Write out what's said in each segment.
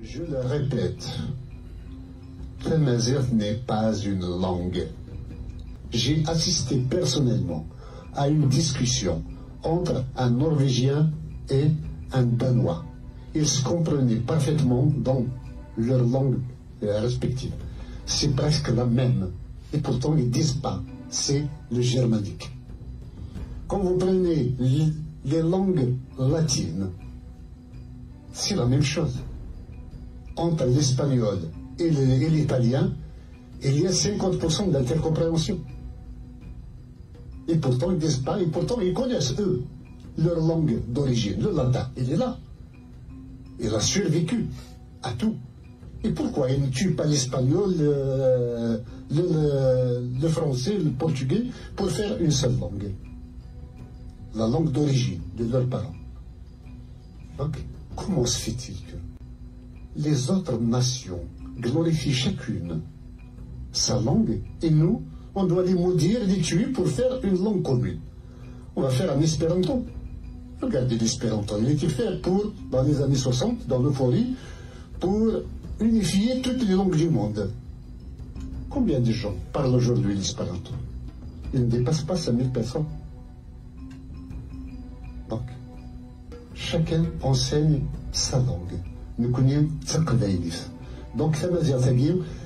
Je le répète, Tamazight n'est pas une langue. J'ai assisté personnellement à une discussion entre un Norvégien et un Danois. Ils se comprenaient parfaitement dans leur langue respective. C'est presque la même. Et pourtant, ils ne disent pas. C'est le germanique. Quand vous prenez les langues latines, c'est la même chose. Entre l'espagnol et l'italien, il y a 50% d'intercompréhension. Et pourtant, ils ne disent pas, et pourtant, ils connaissent, eux, leur langue d'origine. Le latin, il est là. Il a survécu à tout. Et pourquoi il ne tue pas l'espagnol, le français, le portugais, pour faire une seule langue? La langue d'origine de leurs parents. Donc, comment se fait-il que les autres nations glorifient chacune sa langue et nous, on doit les maudire, les tuer pour faire une langue commune? On va faire un espéranto. Regardez l'espéranto. Il a été fait pour, dans les années 60, dans l'euphorie, pour unifier toutes les langues du monde. Combien de gens parlent aujourd'hui l'espéranto? Il ne dépasse pas 5000 personnes. Donc, chacun enseigne sa langue. Nous connaissons Tsakadaïlis. Donc, Tamazight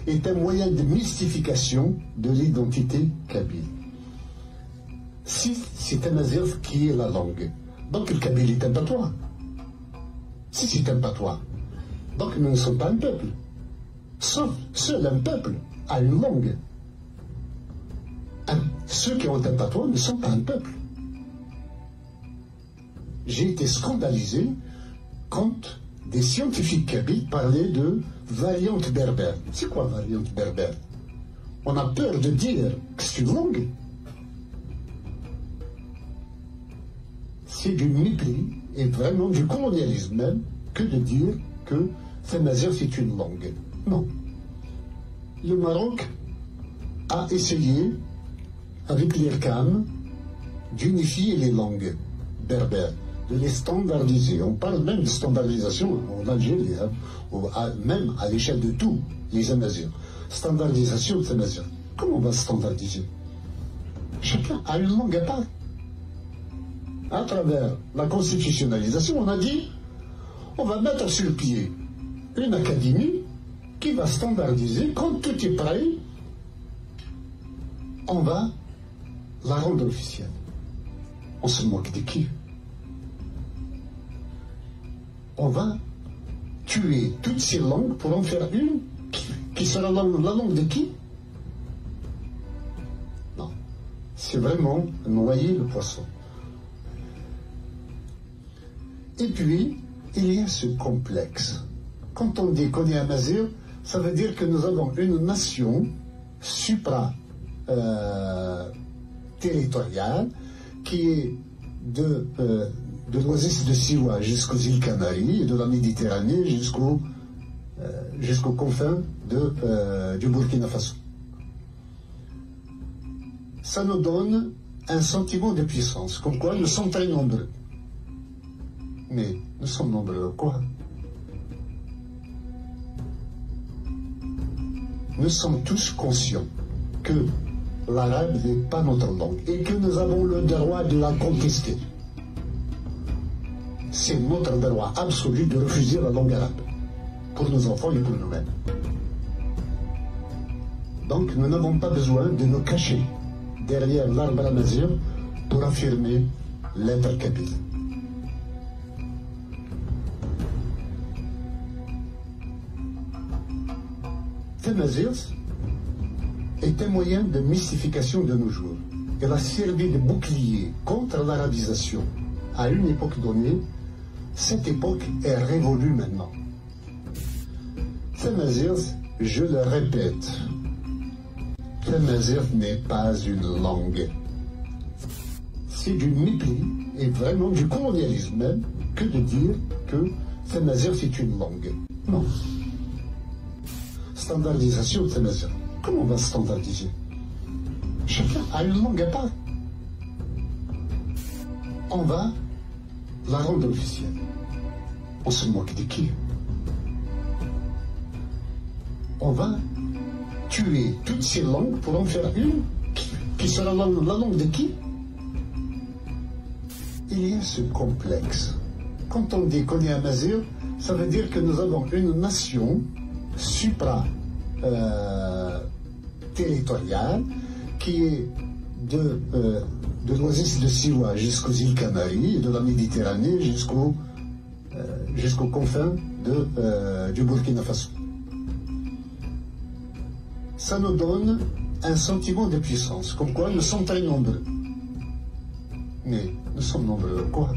est un moyen de mystification de l'identité kabyle. Si c'est Tamazight qui est la langue, donc le kabyle est un patois. Si c'est un patois, donc nous ne sommes pas un peuple. Sauf seul un peuple a une langue. Ceux qui ont un patois ne sont pas un peuple. J'ai été scandalisé quand des scientifiques kabyles parlaient de variante berbère. C'est quoi variante berbère? On a peur de dire que c'est une langue. C'est du mépris et vraiment du colonialisme même que de dire que Tamazight c'est une langue. Non. Le Maroc a essayé, avec l'IRCAM, d'unifier les langues berbères, de les standardiser. On parle même de standardisation en Algérie, même à l'échelle de tous les Amazirs. Standardisation de Tamazight. Comment on va standardiser? Chacun a une langue à part. À travers la constitutionnalisation, on a dit on va mettre sur pied une académie qui va standardiser. Quand tout est prêt, on va la rendre officielle. On se moque de qui? On va tuer toutes ces langues pour en faire une qui sera la langue de qui? Non. C'est vraiment noyer le poisson. Et puis, il y a ce complexe. Quand on dit qu'on est Amazigh, ça veut dire que nous avons une nation supra-territoriale qui est de l'oasis de Siwa jusqu'aux îles Canaries et de la Méditerranée jusqu'aux confins du Burkina Faso. Ça nous donne un sentiment de puissance, comme quoi nous sommes très nombreux. Mais nous sommes nombreux quoi? Nous sommes tous conscients que l'arabe n'est pas notre langue et que nous avons le droit de la contester. C'est notre droit absolu de refuser la langue arabe, pour nos enfants et pour nous-mêmes. Donc nous n'avons pas besoin de nous cacher derrière l'arbre amazigh pour affirmer l'être kabyle. Tamazight est un moyen de mystification de nos jours. Elle a servi de bouclier contre l'arabisation à une époque donnée. Cette époque est révolue maintenant. Tamazight, je le répète, Tamazight n'est pas une langue. C'est du mépris et vraiment du colonialisme même que de dire que Tamazight c'est une langue. Non. Standardisation de Tamazight. Comment on va standardiser? Chacun a une langue à part. On va la rendre officielle. On se moque de qui? on va tuer toutes ces langues pour en faire une qui sera la langue de qui? Il y a ce complexe. Quand on dit qu'on est Amazigh, ça veut dire que nous avons une nation supra-territoriale qui est de l'oasis de Siwa jusqu'aux îles Canaries, et de la Méditerranée jusqu'aux confins du Burkina Faso. Ça nous donne un sentiment de puissance, comme quoi nous sommes très nombreux. Mais nous sommes nombreux quoi?